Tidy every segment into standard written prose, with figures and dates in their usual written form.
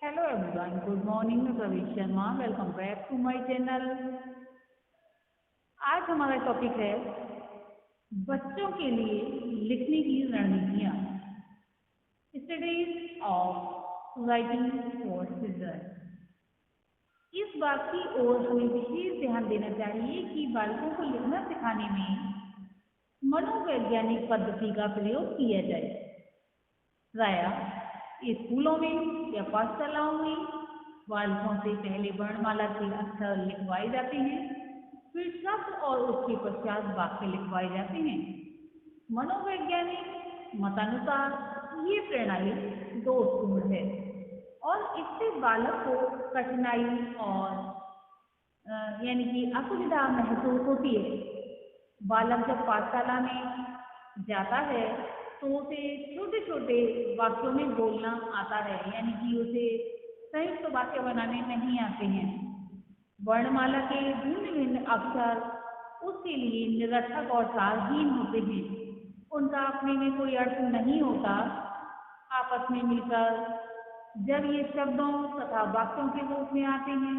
Hello everyone, good morning, मैं Praveen Sharma. Welcome back to my channel. आज हमारा टॉपिक है बच्चों के लिए लिखने की रणनीतियाँ। Studies of writing for children. इस बात की ओर हमें विशेष ध्यान देना चाहिए कि बालकों को लिखना सिखाने में मनोवैज्ञानिक पद्धति का प्रयोग किया जाए। प्रायः स्कूलों में या पाठशालाओं में बालकों से पहले वर्णमाला के अक्षर लिखवाए जाते हैं, फिर शब्द और उसके पश्चात वाक्य लिखवाए जाते हैं। मनोवैज्ञानिक मतानुसार ये प्रणाली दोषपूर्ण है और इससे बालक को कठिनाई और यानी कि असुविधा महसूस होती है। बालक जब पाठशाला में जाता है तो उसे छोटे छोटे वाक्यों में बोलना आता है, यानी कि उसे संयुक्त वाक्य बनाने नहीं आते हैं। वर्णमाला के भिन्न भिन्न अक्षर उसके लिए निरर्थक और सारहीन होते हैं। उनका अपने में कोई अर्थ नहीं होता। आपस में मिलकर जब ये शब्दों तथा वाक्यों के रूप में आते हैं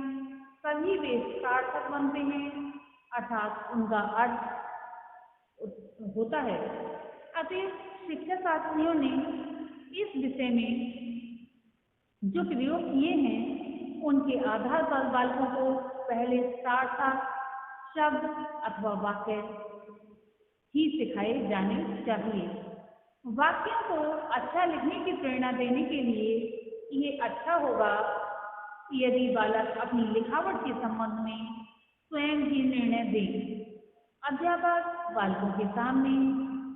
तभी वे सार्थक बनते हैं, अर्थात उनका अर्थ होता है। अतः शिक्षा शास्त्रियों ने इस विषय में जो प्रयोग किए हैं उनके आधार पर बालकों को पहले सार्थक शब्द अथवा वाक्य ही सिखाए जाने चाहिए। वाक्यों को अच्छा लिखने की प्रेरणा देने के लिए ये अच्छा होगा यदि बालक अपनी लिखावट के संबंध में स्वयं ही निर्णय दें। अध्यापक बालकों के सामने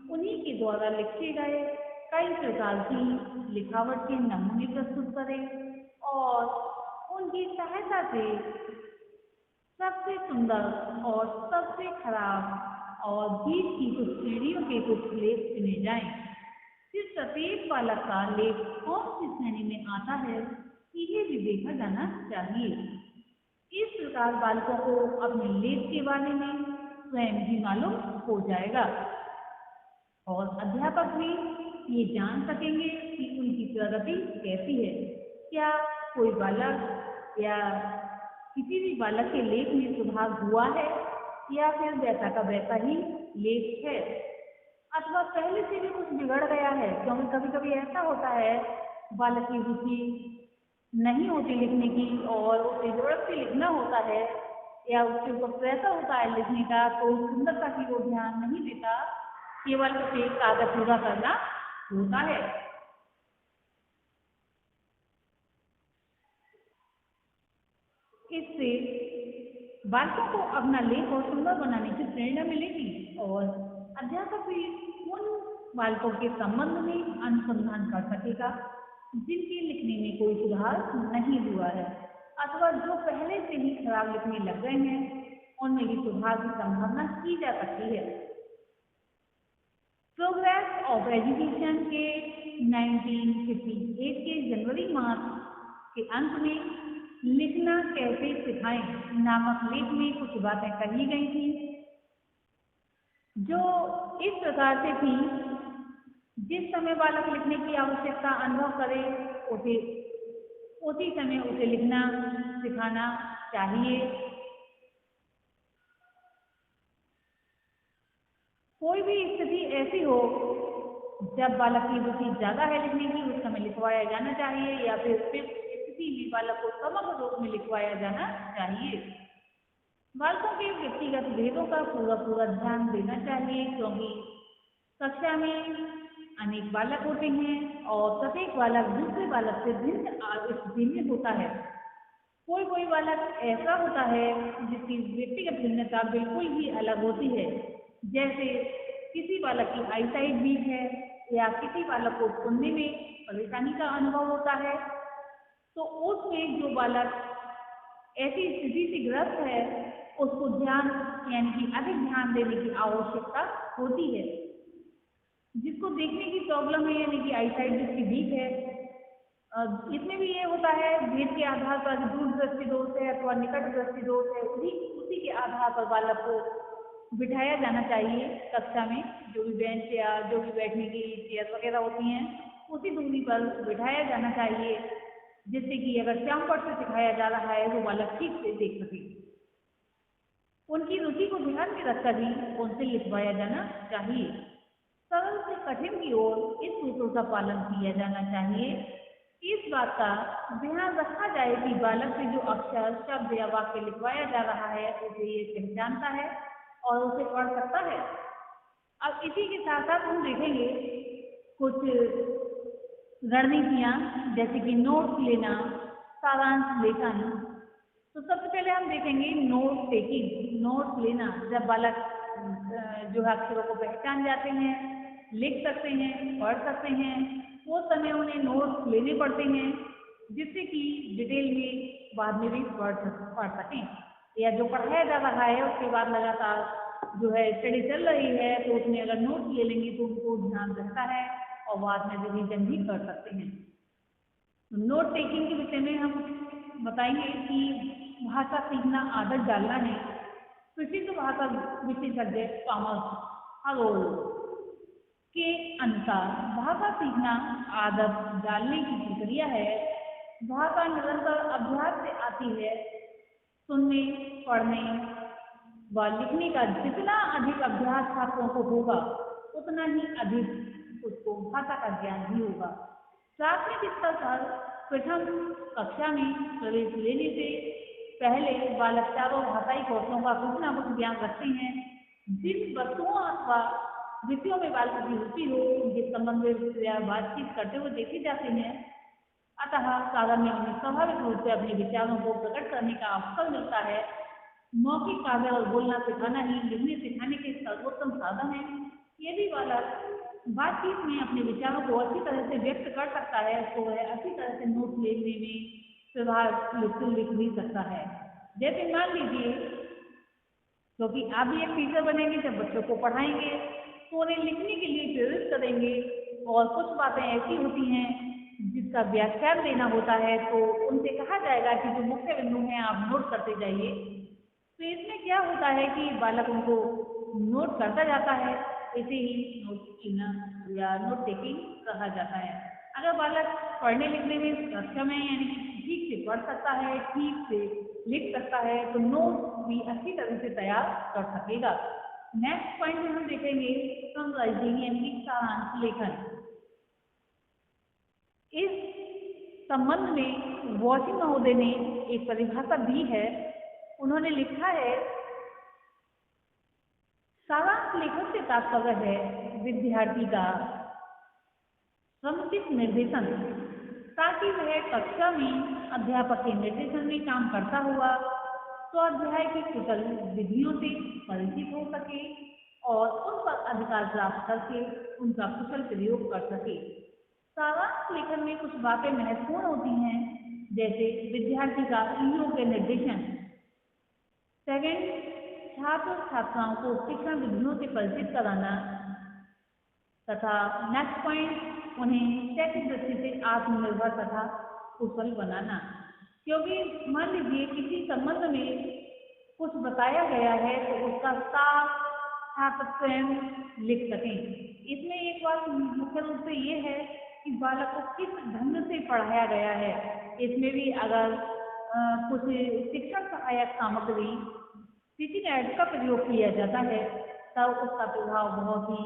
उन्हीं के द्वारा लिखे गए कई प्रकार की लिखावट के नमूने प्रस्तुत करें और उनकी सहायता से सबसे सुंदर और सबसे खराब और बीच की कुछ श्रेणियों के कुछ लेख चुने जाएं। फिर प्रत्येक बालक का लेख कौन सी श्रेणी में आता है ये भी देखा जाना चाहिए। इस प्रकार बालकों को अपने लेख के बारे में स्वयं ही मालूम हो जाएगा और अध्यापक भी ये जान सकेंगे कि उनकी प्रगति कैसी है। क्या कोई बालक या किसी भी बालक के लेख में सुधार हुआ है या फिर वैसा का वैसा ही लेख है, अथवा पहले से भी कुछ बिगड़ गया है। क्योंकि कभी कभी ऐसा होता है बालक की रुचि नहीं होती लिखने की और उसे जबरदस्ती लिखना होता है या उसके ऊपर प्रेशर होता है लिखने का, तो सुंदरता की वो ध्यान नहीं देता, केवल उसे कागज पूरा करना होता है। इससे बालकों को अपना लेख और सुंदर बनाने की प्रेरणा मिलेगी और अध्यापक भी उन बालकों के संबंध में अनुसंधान कर सकेगा जिनके लिखने में कोई सुधार नहीं हुआ है अथवा जो पहले से ही खराब लिखने लग गए हैं, उनमें भी सुधार की संभावना की जा सकती है। प्रोग्रेस ऑफ एजुकेशन के 1958 के जनवरी माह के अंत में लिखना कैसे सिखाएं नामक लेख में कुछ बातें कही गई थी जो इस प्रकार से थी। जिस समय बालक लिखने की आवश्यकता अनुभव करे उसी समय उसे लिखना सिखाना चाहिए। कोई भी स्थिति ऐसी हो जब बालक की रुचि ज़्यादा है लिखने की, उस समय लिखवाया जाना चाहिए या फिर स्थिति में बालक को समग्र रूप में लिखवाया जाना चाहिए। बालकों के व्यक्तिगत भेदों का पूरा ध्यान देना चाहिए क्योंकि कक्षा में अनेक बालक होते हैं और प्रत्येक बालक दूसरे बालक से भिन्न स्थिति में होता है। कोई बालक ऐसा होता है जिसकी व्यक्तिगत भिन्नता बिल्कुल ही अलग होती है, जैसे किसी बालक की आईसाइट वीक है या किसी बालक को सुनने में परेशानी का अनुभव होता है। तो उसमें जो बालक ऐसी स्थिति से ग्रस्त है उसको ध्यान यानी कि अधिक ध्यान देने की आवश्यकता होती है। जिसको देखने की प्रॉब्लम है यानी कि आईसाइट जिसकी वीक है, इसमें भी ये होता है भेद के आधार पर दूर दृष्टि दोष है अथवा निकट दृष्टि दोष है, उसी के आधार पर बालक को बिठाया जाना चाहिए कक्षा में। जो भी बेंच या जो भी बैठने की चेयर वगैरह होती हैं उसी दूरी पर बिठाया जाना चाहिए जिससे कि अगर श्यामपट्ट से सिखाया जा रहा है तो बालक ठीक से देख सके। उनकी रुचि को ध्यान में रखकर ही उनसे लिखवाया जाना चाहिए। सरल से कठिन की ओर इस सूत्र का पालन किया जाना चाहिए। इस बात का ध्यान रखा जाए कि बालक से जो अक्षर, शब्द या वाक्य लिखवाया जा रहा है उसे ये पहचानता है और उसे पढ़ सकता है। अब इसी के साथ साथ हम देखेंगे कुछ रणनीतियाँ, जैसे कि नोट्स लेना, सारांश लेखन। तो सबसे पहले हम देखेंगे नोट टेकिंग, नोट्स लेना। जब बालक जो है अक्षरों को पहचान जाते हैं, लिख सकते हैं, पढ़ सकते हैं, वो समय उन्हें नोट्स लेने पड़ते हैं, जिससे कि डिटेल में बाद में भी पढ़ सकें। या जो पढ़ाया जा रहा है उसके बाद लगातार जो है स्टडी चल रही है तो उसमें अगर नोट्स ले लेंगे तो उनको ध्यान रहता है और बाद में रिवीजन भी कर सकते हैं। तो नोट टेकिंग के विषय में हम बताएंगे कि भाषा सीखना आदत डालना है। प्रसिद्ध भाषा विशेषज्ञ टॉमस हरोल के अनुसार भाषा सीखना आदत डालने की प्रक्रिया है। भाषा निरंतर अभ्यास से आती है। सुनने, पढ़ने व लिखने का जितना अधिक अभ्यास छात्रों को होगा उतना ही अधिक उसको भाषा का ज्ञान भी होगा। प्राथमिक स्तर पर प्रथम कक्षा में प्रवेश लेने से पहले बालक चारों भाषाई कौशलों का कुछ न कुछ ज्ञान रखते हैं। जिन वस्तुओं अथवा विषयों में बालक की रुचि हो उनके संबंध में बातचीत करते हुए देखे जाते हैं। अतः साधन में उन्हें स्वाभाविक रूप से अपने विचारों को प्रकट करने का अवसर मिलता है। मौखिक काव्य और बोलना सिखाना ही लिखने सिखाने के सर्वोत्तम साधन है। यदि बालक बातचीत में अपने विचारों को अच्छी तरह से व्यक्त कर सकता है तो वह अच्छी तरह से नोट लेने में प्रभाव लिख भी सकता है। जैसे मान लीजिए, क्योंकि आप भी एक टीचर बनेंगे, जब बच्चों को पढ़ाएंगे तो उन्हें लिखने के लिए प्रेरित करेंगे और कुछ बातें ऐसी होती हैं जिसका व्याख्यान देना होता है तो उनसे कहा जाएगा कि जो मुख्य बिंदु हैं आप नोट करते जाइए। तो इसमें क्या होता है कि बालक उनको नोट करता जाता है, इसे ही नोट लेना या नोट टेकिंग कहा जाता है। अगर बालक पढ़ने लिखने में सक्षम है, यानी कि ठीक से पढ़ सकता है, ठीक से लिख सकता है, तो नोट भी अच्छी तरह से तैयार कर सकेगा। नेक्स्ट पॉइंट में हम देखेंगे समराइजिंग यानी कि सारांश लेखन। इस संबंध में वॉशिंग महोदय ने एक परिभाषा दी है। उन्होंने लिखा है, सारांश लेखन से तात्पर्य है विद्यार्थी का समुचित निर्देशन, ताकि वह कक्षा में अध्यापक के निर्देशन में काम करता हुआ स्वाध्याय की कुशल विधियों से परिचित हो सके और उन पर अधिकार प्राप्त करके उनका कुशल प्रयोग कर सके। सारांश लेखन में कुछ बातें महत्वपूर्ण होती हैं, जैसे विद्यार्थी का योग्य निर्देशन। सेकंड, छात्र छात्राओं को शिक्षण विधियों से परिचित कराना तथा नेक्स्ट पॉइंट उन्हें शैक्षिक दृष्टि से आत्मनिर्भर तथा कुशल बनाना। क्योंकि मान लीजिए किसी संबंध में कुछ बताया गया है तो उसका साफ छात्र स्वयं लिख सकें। इसमें एक बात मुख्य रूप से ये है कि बालक को किस ढंग से पढ़ाया गया है। इसमें भी अगर कुछ शिक्षण सहायक सामग्री टीचिंग एड का प्रयोग किया जाता है तब उसका प्रभाव बहुत ही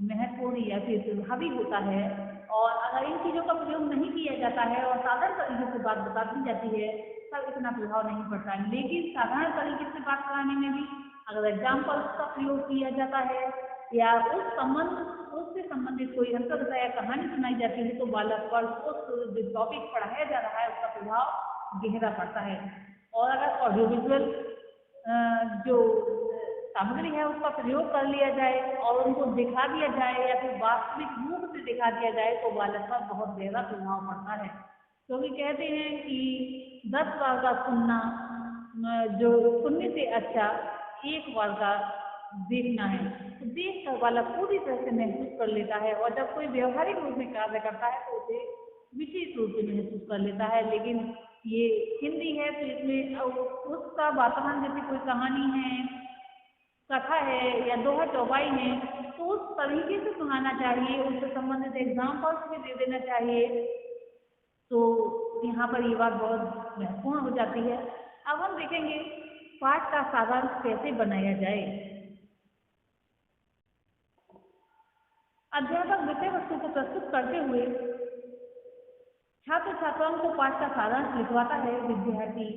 महत्वपूर्ण या फिर प्रभावी होता है। और अगर इन चीज़ों का प्रयोग नहीं किया जाता है और साधारण तरीके से बात बता दी जाती है तब इतना प्रभाव नहीं पड़ता है। लेकिन साधारण तरीके से बात कराने में भी अगर एग्जाम्पल्स का प्रयोग किया जाता है या उससे संबंधित कोई अंतर्कथा या कहानी सुनाई जाती है तो बालक पर उस जो टॉपिक पढ़ाया जा रहा है उसका प्रभाव गहरा पड़ता है। और अगर ऑडियो विजुअल जो सामग्री है उसका प्रयोग कर लिया जाए और उनको दिखा दिया जाए या फिर वास्तविक रूप से दिखा दिया जाए तो बालक पर बहुत गहरा प्रभाव पड़ता है। क्योंकि कहते हैं कि 10 बार का सुनना जो सुनने से अच्छा 1 बार का देखना है। तो देख कर बालक पूरी तरह से महसूस कर लेता है और जब कोई व्यवहारिक रूप में कार्य करता है तो उसे विशेष रूप से महसूस कर लेता है। लेकिन ये हिंदी है तो इसमें उसका वातावरण, जैसे कोई कहानी है, कथा है या दोहा चौपाई है तो उस तरीके से सुनाना चाहिए, उससे संबंधित एग्जाम्पल्स भी दे देना चाहिए। तो यहाँ पर ये बात बहुत महत्वपूर्ण हो जाती है। अब हम देखेंगे पाठ का सारांश कैसे बनाया जाए। अध्यापक विषय वस्तु को प्रस्तुत करते हुए छात्र छात्राओं को पाठ का सारांश लिखवाता है। विद्यार्थी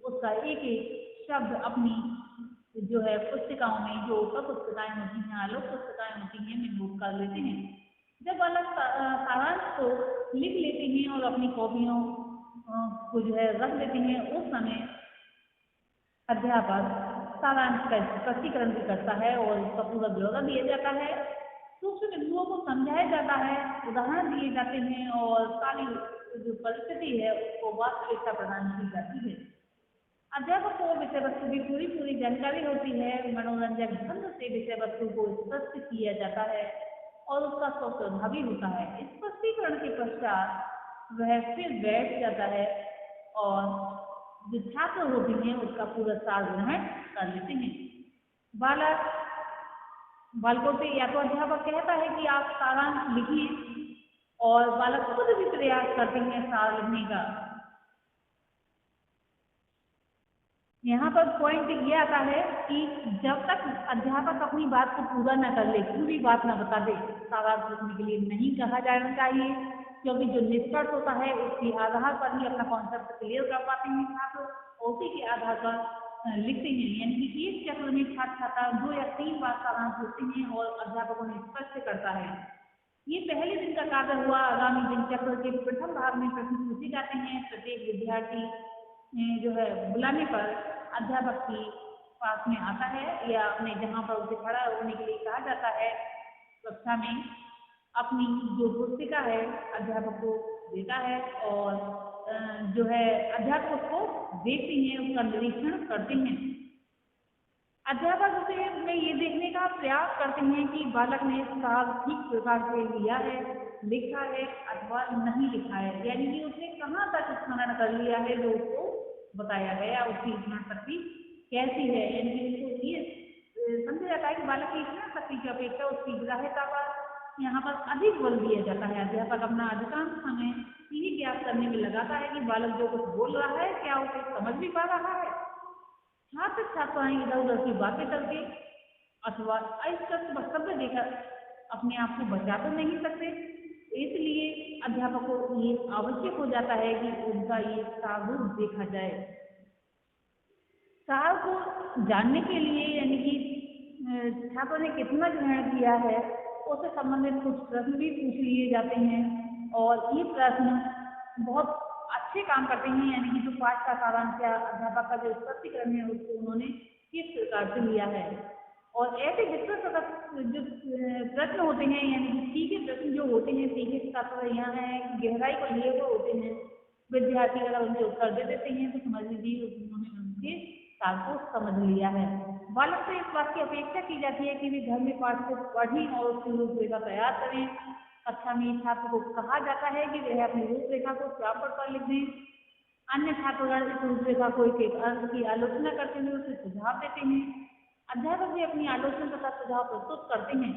उसका एक एक शब्द अपनी जो है पुस्तिकाओं में, जो उपक पुस्तिकाएं होती हैं, आलोक पुस्तिकाएं होती हैं, में नोट कर लेते हैं। जब अलग सारांश को लिख लेते हैं और अपनी कॉपियों को जो है रख देते हैं, उस समय अध्यापक सारांश का स्पष्टीकरण भी करता है और उसका पूरा ब्यौरा दिया जाता है। सूक्ष्म बिंदुओं को समझाया जाता है, उदाहरण दिए जाते हैं और सारी जो परिस्थिति है उसको वास्तविकता प्रदान की जाती है। अध्यापक को विषय वस्तु की पूरी जानकारी होती है। मनोरंजक ढंग से विषय वस्तु को स्पष्ट किया जाता है और उसका स्व प्रभावी होता है। स्पष्टीकरण के पश्चात वह फिर बैठ जाता है और जो छात्र होते हैं उसका पूरा सार ग्रहण कर लेते हैं। बालकों से या तो अध्यापक कहता है कि आप सारांश लिखिए और बालक खुद भी प्रयास करते हैं सार लिखने का। यहाँ पर पॉइंट ये आता है कि जब तक अध्यापक अपनी बात को पूरा न कर ले, पूरी बात न बता दे, सारांश लिखने के लिए नहीं कहा जाना चाहिए, क्योंकि जो निष्कर्ष होता है उसके आधार पर ही अपना कॉन्सेप्ट क्लियर कर पाते हैं छात्र, उसी के आधार पर लिखते हैं। यानी कि एक चक्र में छात्र छात्रा 2 या 3 बार सारांश लिखते हैं और अध्यापक उन्हें स्पष्ट करता है। ये पहले दिन का कार्य हुआ। आगामी दिन चक्र के प्रथम भाग में प्रश्न पूछे जाते हैं। प्रत्येक विद्यार्थी जो है बुलाने पर अध्यापक की पास में आता है या अपने जहाँ पर उसे खड़ा होने के लिए कहा जाता है, कक्षा में अपनी जो पुस्तिका है अध्यापक को देता है और जो है अध्यापक उसको देखते हैं, उसका निरीक्षण करते हैं। अध्यापक उसे में ये देखने का प्रयास करते हैं कि बालक ने सार ठीक प्रकार से लिया है, लिखा है अथवा नहीं लिखा है, यानी कि उसने कहाँ तक स्मरण कर लिया है जो उसको बताया गया, उसकी स्मरण शक्ति कैसी है। यानी कि उसको ये समझा जाता है कि बालक की स्मरण शक्ति की अपेक्षा उसकी ग्राह्यता पर यहाँ पर अधिक बल दिया जाता है। अध्यापक अपना अधिकांश समय यही ज्ञात करने में लगाता है कि बालक जो कुछ बोल रहा है क्या उसे समझ भी पा रहा है। छात्र छात्राएं इधर उधर की बातें करके अथवा अस्पष्ट शब्द देकर अपने आप को बचा तो नहीं सकते, इसलिए अध्यापक को ये आवश्यक हो जाता है कि उनका ये सार रूप देखा जाए। सार को जानने के लिए यानी कि छात्रों ने कितना ग्रहण किया है उससे संबंधित कुछ प्रश्न भी पूछ लिए जाते हैं और ये प्रश्न बहुत अच्छे काम करते हैं। यानी कि जो पाठ का सारांश या अध्यापक का जो स्पष्टीकरण है उसको उन्होंने किस प्रकार से लिया है। और ऐसे विस्तृत जो प्रश्न होते हैं, यानी कि सीखे प्रश्न जो होते हैं, सीखे छात्र यहाँ है गहराई को लिए हुए होते हैं। विद्यार्थी अगर उनके उत्तर दे देते हैं तो समझ लीजिए उन्होंने उनके सार को समझ लिया है। बालक से इस बात की अपेक्षा की जाती है कि वे घर में पाठ को पढ़ें और उसकी रूपरेखा तैयार करें। कक्षा में छात्र को कहा जाता है कि वह अपनी रूपरेखा को चापट पर लिख दें। अन्य छात्रगण इस रूपरेखा को एक अंक की आलोचना करते हुए उसे सुझाव देते हैं। अध्यापक भी अपनी आलोचना तथा सुझाव प्रस्तुत करते हैं।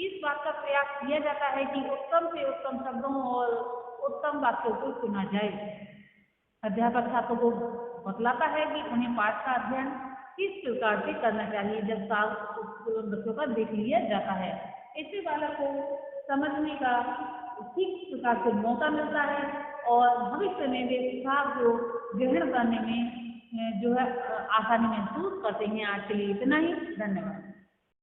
इस बात का प्रयास किया जाता है कि उत्तम से उत्तम शब्दों और उत्तम वाक्यों को चुना जाए। अध्यापक छात्रों को बतलाता है कि उन्हें पाठ का अध्ययन किस प्रकार से करना चाहिए। जब सार बच्चों का देख लिया जाता है, इससे बालक को समझने का ठीक प्रकार से मौका मिलता है और भविष्य में वे सार को ग्रहण करने में जो है आसानी महसूस करते हैं। आज के लिए इतना ही, धन्यवाद।